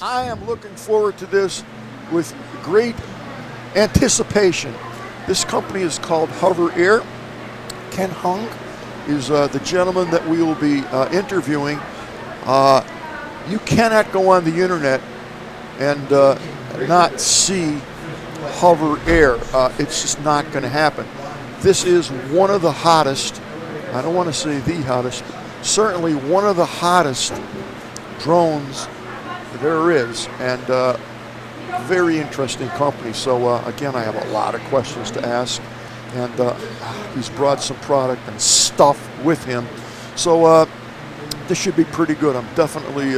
I am looking forward to this with great anticipation. This company is called Hover Air. Ken Huang is the gentleman that we will be interviewing. You cannot go on the internet and not see Hover Air. It's just not going to happen. This is one of the hottest, I don't want to say the hottest, but certainly one of the hottest drones there is, and very interesting company. So again, I have a lot of questions to ask, and he's brought some product and stuff with him. So this should be pretty good. I'm definitely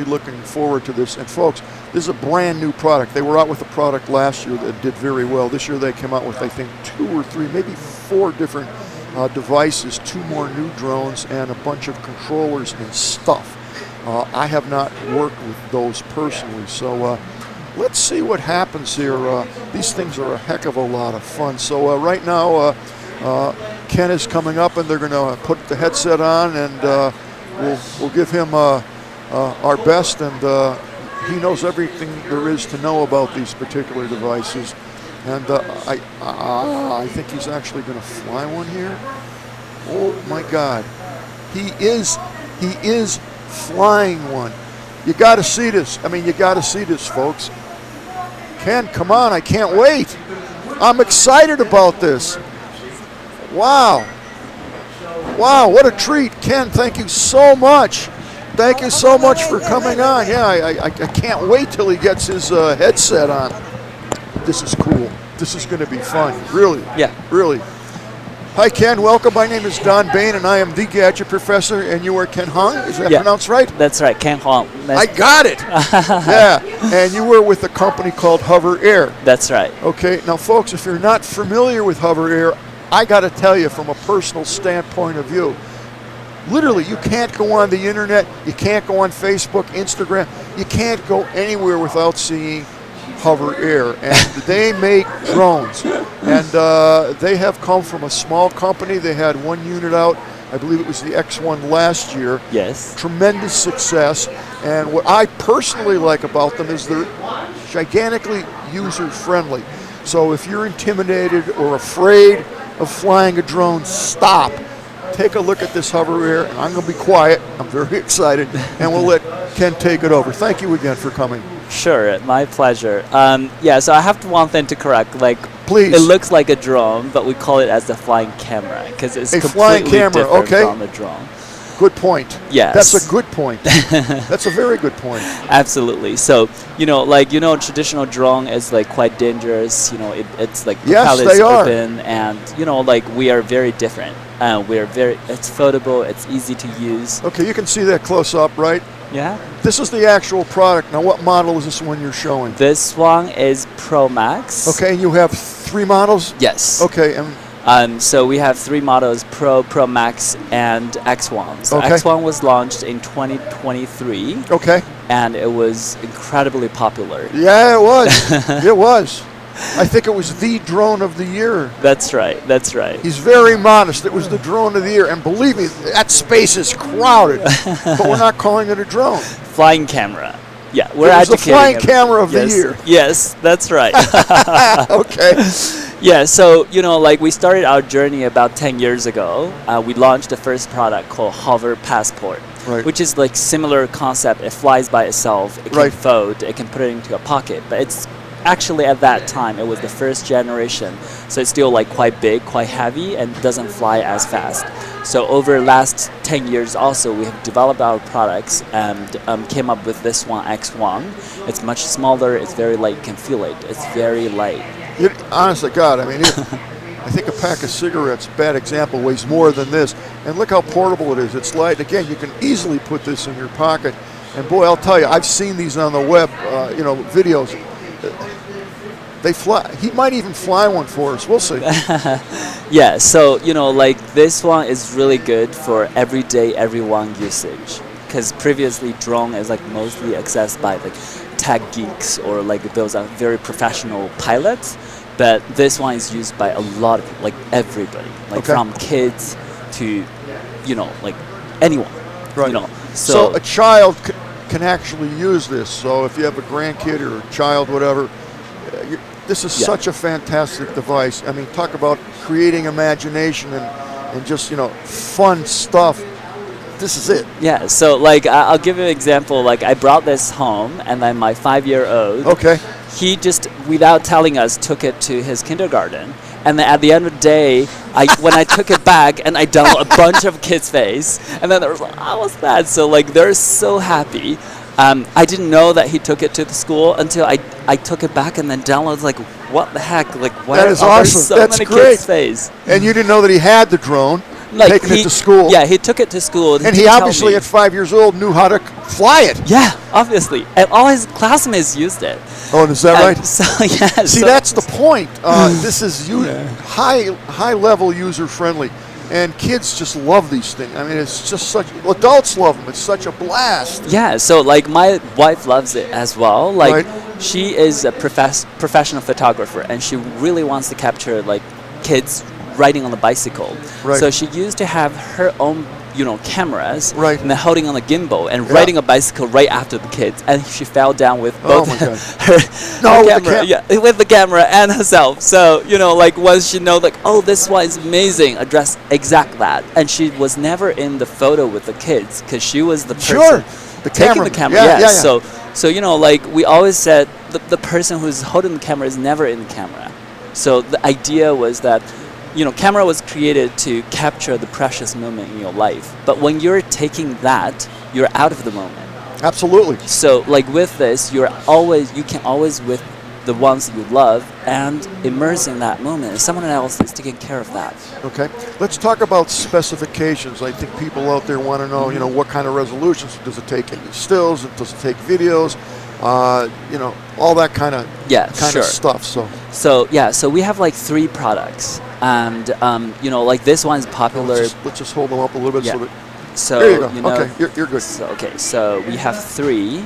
looking forward to this. And folks, this is a brand new product. They were out with a product last year that did very well. This year they came out with, I think, 2 or 3, maybe 4 different devices, 2 more new drones, and a bunch of controllers and stuff. I have not worked with those personally, so let's see what happens here. These things are a heck of a lot of fun. So right now, Ken is coming up, and they're going to put the headset on, and we'll give him our best, and he knows everything there is to know about these particular devices. And I think he's actually going to fly one here. Oh my God, he is flying one. You got to see this. I mean, you got to see this, folks. Ken, come on, I can't wait. I'm excited about this. Wow. Wow, what a treat. Ken, thank you so much. Thank you so much for coming on. Yeah, I can't wait till he gets his headset on. This is cool. This is going to be fun. Really. Yeah. Really. Hi, Ken. Welcome. My name is Don Baine, and I am the Gadget Professor, and you are Ken Huang. Is that pronounced right? That's right, Ken Huang. I got it. Yeah. And you were with a company called Hover Air. That's right. Okay. Now, folks, if you're not familiar with Hover Air, I got to tell you from a personal standpoint of view, literally, you can't go on the internet, you can't go on Facebook, Instagram, you can't go anywhere without seeing Hover Air. And they make drones. And they have come from a small company. They had 1 unit out. I believe it was the X1 last year. Yes. Tremendous success. And what I personally like about them is they're gigantically user-friendly. So if you're intimidated or afraid of flying a drone, stop. Take a look at this Hover Air, and I'm going to be quiet. I'm very excited, and we'll let Ken take it over. Thank you again for coming. Sure, my pleasure. Yeah, so I have one thing to correct. Like, please. It looks like a drone, but we call it as a flying camera because it's a completely flying camera. different Okay. from a drone. Good point. Yes. That's a good point. That's a very good point. Absolutely. So, traditional drone is like quite dangerous. It's like yes, propellers they are. open, and we are very different. It's foldable. It's easy to use. Okay, you can see that close up, right? Yeah. This is the actual product. Now, what model is this one you're showing? This one is Pro Max. Okay, and you have 3 models? Yes. Okay, and so we have 3 models: Pro, Pro Max, and X1. So X1 was launched in 2023. Okay. And it was incredibly popular. Yeah, it was. It was. I think it was the drone of the year. That's right. That's right. He's very modest. It was the drone of the year. And believe me, that space is crowded. But we're not calling it a drone. Flying camera. Yeah, we're educating. It was the flying everybody. camera of the year. Yes, that's right. Okay. Yeah, so, we started our journey about 10 years ago. We launched the first product called Hover Passport, right. which is like similar concept. It flies by itself. It can fold. It can put it into a pocket. But it's actually, at that time, it was the first generation. So it's still like quite big, quite heavy, and doesn't fly as fast. So over the last 10 years also, we have developed our products and came up with this one, X1. It's much smaller. It's very light. You can feel it. It's very light. Honestly, God, I mean, I think a pack of cigarettes, bad example, weighs more than this. And look how portable it is. It's light. Again, you can easily put this in your pocket. And boy, I'll tell you, I've seen these on the web, videos. They fly. He might even fly one for us. We'll see. Yeah, so, this one is really good for everyday, everyone usage. Because previously, drone is mostly accessed by tech geeks or those are very professional pilots. But this one is used by a lot of people, everybody, from kids to, anyone. Right. So a child can actually use this. So if you have a grandkid or a child, whatever, this is such a fantastic device. I mean, talk about creating imagination and just, fun stuff. This is it. Yeah, so like I'll give you an example. Like I brought this home, and then my 5-year-old, he just, without telling us, took it to his kindergarten. And then at the end of the day, when I took it back and I downloaded a bunch of kids' face, and then there was like, how was that? So like they're so happy. I didn't know that he took it to the school until I took it back and then downloaded, like, what the heck? Like, why that is are there awesome. so That's many great. kids' face? And you didn't know that he had the drone, Like taking it to school. Yeah, he took it to school. And he obviously, at 5 years old, knew how to fly it. Yeah, obviously. And all his classmates used it. Oh, is that right? So, yeah. See, that's the point. This is high-level user-friendly. And kids just love these things. I mean, it's just such, adults love them. It's such a blast. Yeah, so like my wife loves it as well. Like she is a professional photographer, and she really wants to capture like kids riding on the bicycle. Right. So she used to have her own, cameras, Right. and then holding on a gimbal and riding a bicycle right after the kids, and she fell down with both her camera, with the camera and herself. So like once she know like, oh, this one is amazing, address exact that, and she was never in the photo with the kids because she was the person taking the camera. Yeah. So like we always said, the person who's holding the camera is never in the camera. So the idea was that camera was created to capture the precious moment in your life. But when you're taking that, you're out of the moment. Absolutely. So like with this, you can always with the ones you love and immerse in that moment. Someone else is taking care of that. Okay. Let's talk about specifications. I think people out there want to know, what kind of resolutions. Does it take any stills? Does it take videos? All that kind of stuff. So we have like 3 products, and like this one's popular. Let's just hold them up a little bit. Yeah. So there you go. Okay, you're good. So we have 3.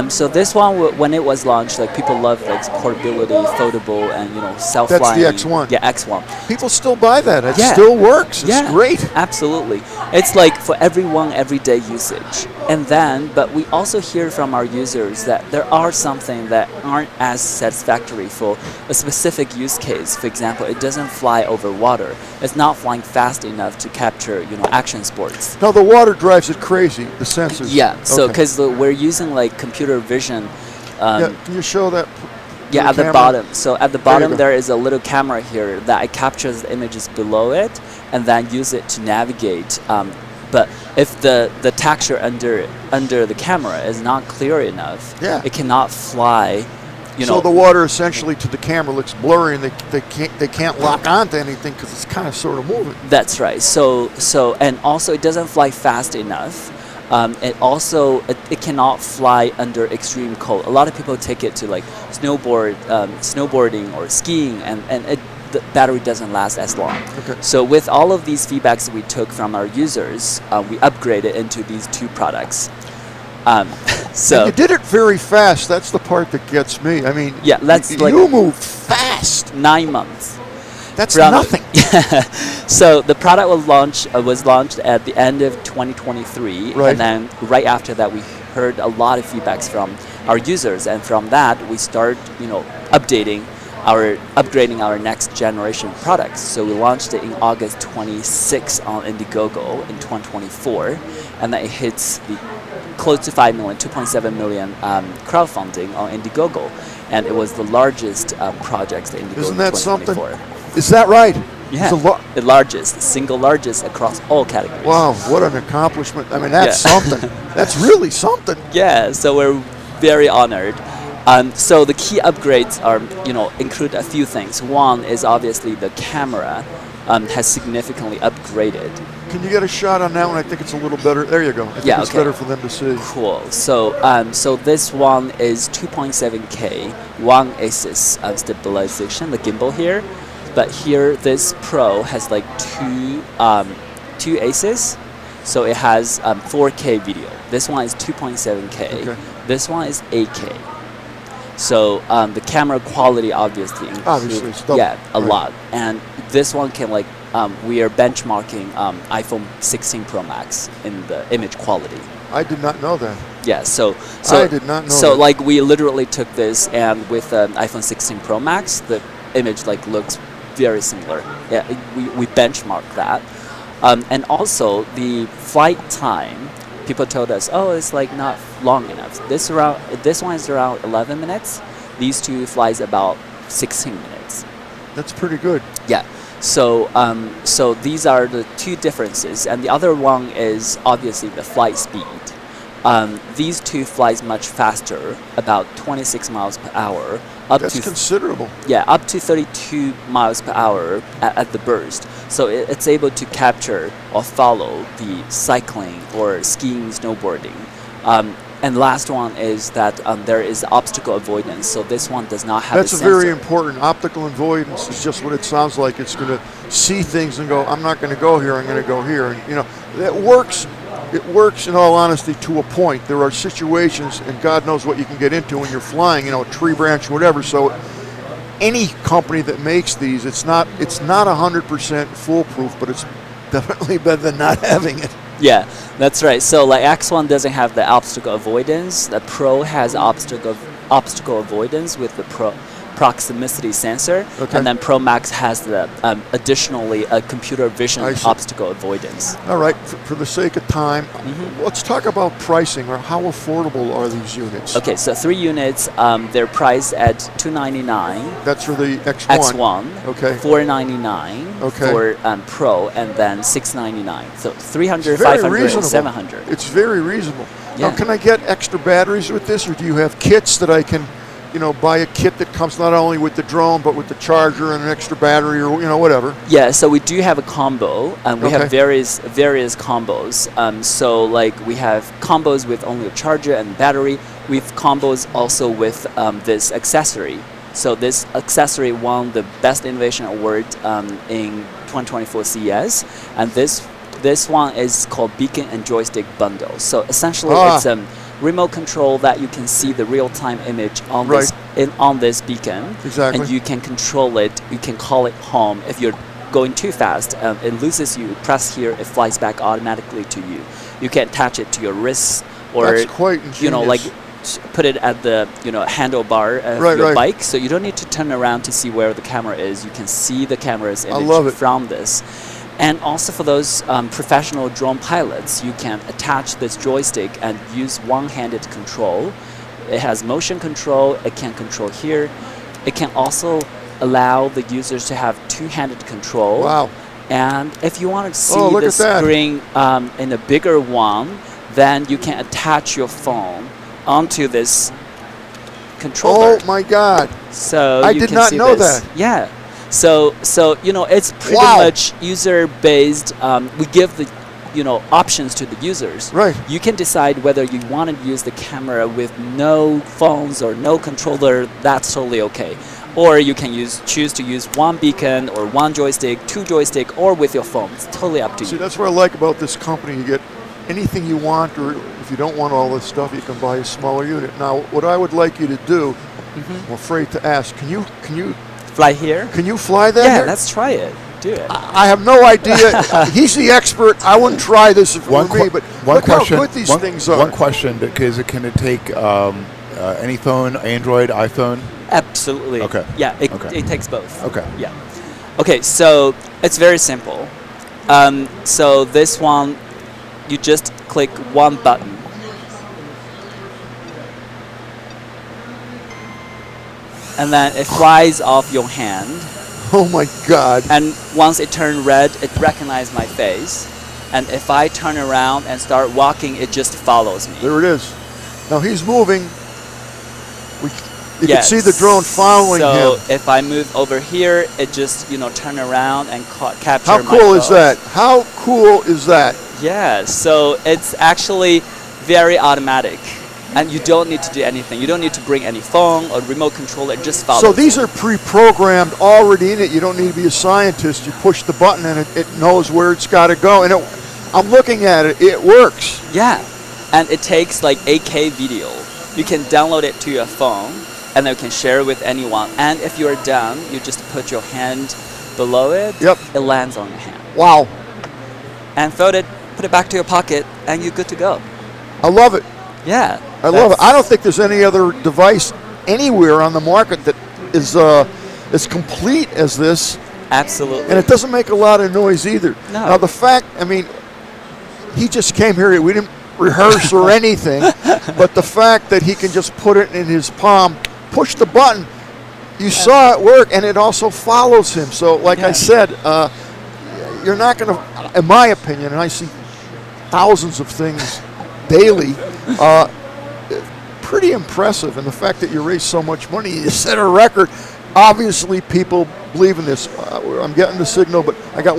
So this one, when it was launched, like people love like portability, foldable, and self-flying. That's the X1. Yeah, X1. People still buy that. It still works. It's great. Absolutely. It's like for everyone, everyday usage. And then, but we also hear from our users that there are something that aren't as satisfactory for a specific use case. For example, it doesn't fly over water. It's not flying fast enough to capture, action sports. No, the water drives it crazy. The sensors. Yeah. So because we're using like computer vision. Can you show that? Yeah, at the bottom. So at the bottom there is a little camera here that captures the images below it and then use it to navigate. But if the texture under the camera is not clear enough, it cannot fly. So the water essentially to the camera looks blurry, and they can't lock onto anything because it's kind of sort of moving. That's right. So and also it doesn't fly fast enough. It cannot fly under extreme cold. A lot of people take it to like snowboarding or skiing, and the battery doesn't last as long. Okay. So with all of these feedbacks we took from our users, we upgraded into these 2 products. So and you did it very fast. That's the part that gets me. I mean, you moved fast. 9 months. That's nothing. So the product was launched at the end of 2023, and then right after that we heard a lot of feedbacks from our users, and from that we start upgrading our next generation products. So we launched it in August 26 on Indiegogo in 2024, and then it hits the close to 5 million, 2.7 million crowdfunding on Indiegogo, and it was the largest project in Indiegogo. Isn't that something? 2024. Is that right? Yeah, the single largest across all categories. Wow, what an accomplishment. I mean, that's something. That's really something. Yeah, so we're very honored. So the key upgrades are, include a few things. One is obviously the camera has significantly upgraded. Can you get a shot on that one? I think it's a little better. There you go. I think it's better for them to see. Cool. So this one is 2.7K, one axis stabilization, the gimbal here. But here, this Pro has like two aces, so it has 4K video. This one is 2.7K. Okay. This one is 8K. So the camera quality obviously it's double. a lot. And this one can like we are benchmarking iPhone 16 Pro Max in the image quality. I did not know that. Yeah, so I did not know so that. like we literally took this, and with an iPhone 16 Pro Max, the image like looks very similar. Yeah, we benchmarked that, and also the flight time. People told us, oh, it's like not long enough. This one is around 11 minutes. These two flies about 16 minutes. That's pretty good. Yeah. So so these are the two differences, and the other one is obviously the flight speed. These two flies much faster, about 26 miles per hour. That's considerable. Yeah, up to 32 miles per hour at the burst. So it's able to capture or follow the cycling or skiing, snowboarding. And last one is that there is obstacle avoidance. So this one does not have That's a very sensor. important. Optical avoidance is just what it sounds like. It's going to see things and go, I'm not going to go here, I'm going to go here. And, you know, that works. It works, in all honesty, to a point. There are situations, and God knows what you can get into when you're flying, you know, a tree branch, whatever. So any company that makes these, it's not 100% foolproof, but it's definitely better than not having it. Yeah, that's right. So like X1 doesn't have the obstacle avoidance. The Pro has obstacle avoidance with the proximity sensor, Okay. and then Pro Max has the additionally a computer vision I see. obstacle avoidance. All right, for the sake of time, let's talk about pricing, or how affordable are these units? Okay, so 3 units, they're priced at $299. That's for the X1. X1, Okay. $499 Okay. for Pro, and then $699. So 300, It's very 500, and reasonable. 700. It's very reasonable. Yeah. Now, can I get extra batteries with this, or do you have kits that I can, you know, buy a kit that comes not only with the drone but with the charger and an extra battery, or, you know, whatever? Yeah, so we do have a combo, and we Okay. have various combos. So like we have combos with only a charger and battery. We've combos also with this accessory. So this accessory won the Best Innovation Award in 2024 CES, and this one is called Beacon and Joystick Bundle. So essentially, it's remote control that you can see the real-time image on Right. on this beacon, Exactly. and you can control it. You can call it home. If you're going too fast, it loses you. Press here, it flies back automatically to you. You can attach it to your wrists, or That's quite ingenious. you know, like put it at the handlebar of Right, your right. bike, so you don't need to turn around to see where the camera is. You can see the camera's image love it. from this. And also for those professional drone pilots, you can attach this joystick and use one-handed control. It has motion control. It can control here. It can also allow the users to have two-handed control. Wow. And if you want to see look the at that. screen in a bigger one, then you can attach your phone onto this controller. Oh my God. So I you did can not see know this. that. Yeah. So you know, it's pretty Wow. much user-based. We give the options to the users. Right. You can decide whether you want to use the camera with no phones or no controller. That's totally okay. Or you can choose to use one beacon or one joystick, two joystick, or with your phone. It's totally up to See, you. that's what I like about this company. You get anything you want, or if you don't want all this stuff, you can buy a smaller unit. Now, what I would like you to do, I'm afraid to ask, can you Fly here? fly that? Yeah, here? let's try it. Do it. I have no idea. He's the expert. I wouldn't try this if it were me, but look how good these things are. One question, because can it take any phone, Android, iPhone? Absolutely. Okay. Yeah, it takes both. Okay. Yeah. Okay, so it's very simple. So this one, you just click one button. And then it flies off your hand. Oh my God. And once it turned red, it recognizes my face. And if I turn around and start walking, it just follows me. There it is. Now he's moving. You can Yes. see the drone following so him. if I move over here, it just turn around and capture How my cool is phone. that? How cool is that? Yeah, so it's actually very automatic, and you don't need to do anything. You don't need to bring any phone or remote controller. It just follows. So these are pre-programmed already in it. You don't need to be a scientist. You push the button and it knows where it's got to go. And I'm looking at it. It works. Yeah, and it takes like 8K video. You can download it to your phone, and then you can share it with anyone. And if you're done, you just put your hand below it, Yep. it lands on your hand. Wow. And fold it, put it back to your pocket, and you're good to go. I love it. Yeah. I love it. I don't think there's any other device anywhere on the market that is as complete as this. Absolutely. And it doesn't make a lot of noise either. No. Now, the fact, I mean, he just came here. We didn't rehearse or anything. But the fact that he can just put it in his palm, push the button, you saw it work, and it also follows him. So, like I said, you're not going to, in my opinion, and I see thousands of things daily, pretty impressive. And the fact that you raised so much money, you set a record. Obviously, people believe in this. I'm getting the signal, but I got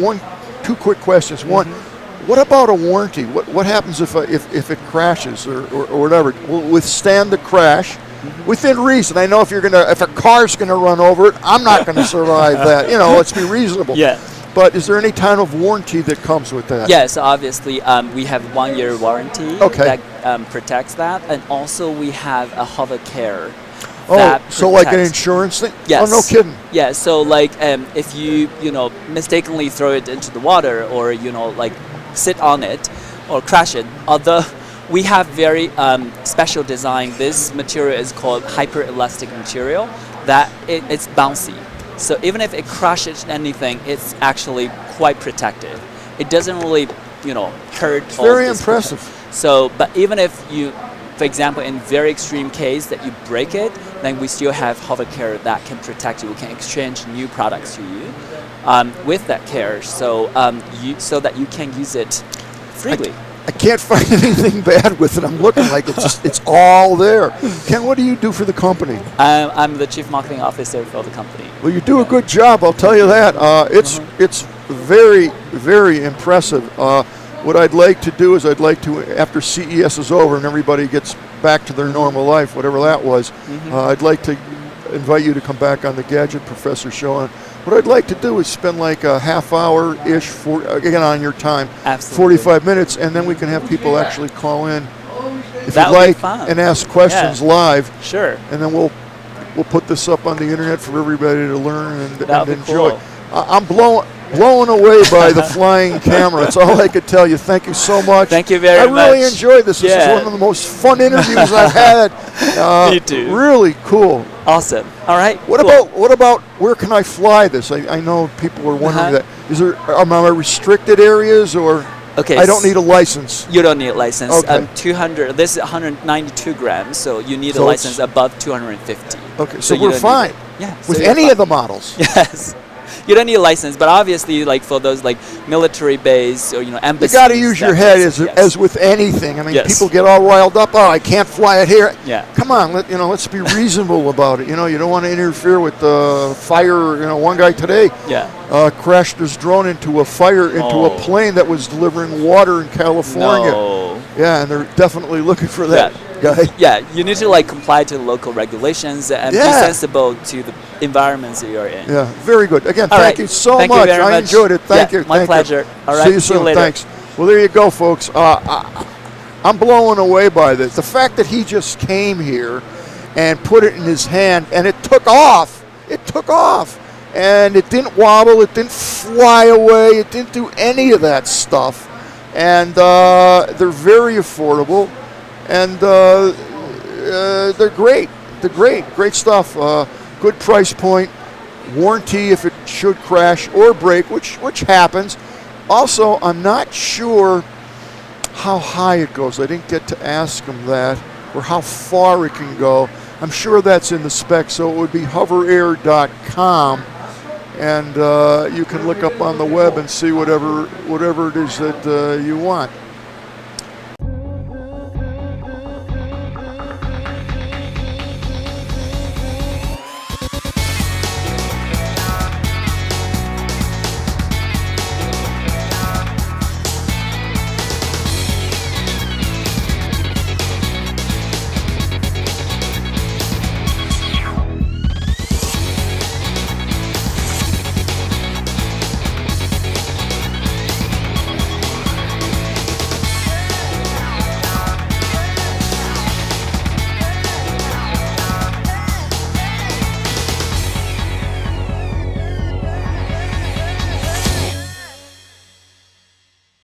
two quick questions. One, what about a warranty? What happens if it crashes or whatever? Will it withstand the crash within reason? I know if a car's gonna run over it, I'm not gonna survive that. Let's be reasonable. Yeah. But is there any kind of warranty that comes with that? Yes, obviously we have 1 year warranty that protects that, and also we have a hover care. So like an insurance thing? Yes. Oh, no kidding. Yeah, so like if you mistakenly throw it into the water or like sit on it or crash it, although we have very special design. This material is called hyper elastic material that it's bouncy. So even if it crashes anything, it's actually quite protective. It doesn't really hurt. It's very impressive. So but even if you, for example, in very extreme case that you break it, then we still have hover care that can protect you. We can exchange new products to you with that care, so that you can use it freely. I can't find anything bad with it. I'm looking like it's all there. Ken, what do you do for the company? I'm the Chief Marketing Officer for the company. Well, you do a good job, I'll tell you that. It's very, very impressive. What I'd like to do is after CES is over and everybody gets back to their normal life, whatever that was, I'd like to invite you to come back on the Gadget Professor show. And what I'd like to do is spend like a half hour-ish, again on your time, Absolutely. 45 minutes, and then we can have people actually call in if That you'd would be like fun. and ask questions live. Sure. And then we'll put this up on the internet for everybody to learn and enjoy. Cool. I'm blown away by the flying camera. That's all I could tell you. Thank you so much. Thank you very much. I really enjoyed this. This is one of the most fun interviews I've had. Me too. Really cool. Awesome. All right. What about where can I fly this? I know people were wondering that. Am I restricted areas or? Okay. I don't need a license. You don't need a license. Okay. 200. This is 192 grams, so you need a license above 250. Okay, so we're fine. Yeah. With any of the models. Yes. You don't need a license, but obviously, like for those like military base or embassies, you got to use your head as with anything. I mean, people get all riled up. Oh, I can't fly it here. Yeah. Come on, let's be reasonable about it. You don't want to interfere with the fire. One guy today crashed his drone into a a plane that was delivering water in California. No. Yeah, and they're definitely looking for that guy. Yeah, you need to comply to the local regulations and be sensible to the environments that you're in. Yeah, very good. Again, All thank you so much. I enjoyed it. Thank you. My pleasure. All right. See you soon. later. Thanks. Well, there you go, folks. I'm blown away by this. The fact that he just came here and put it in his hand, and it took off. It took off. And it didn't wobble. It didn't fly away. It didn't do any of that stuff. And they're very affordable. And they're great. They're great stuff. Good price point. Warranty if it should crash or break, which happens. Also, I'm not sure how high it goes. I didn't get to ask him that, or how far it can go. I'm sure that's in the specs, so it would be hoverair.com, and you can look up on the web and see whatever it is that you want.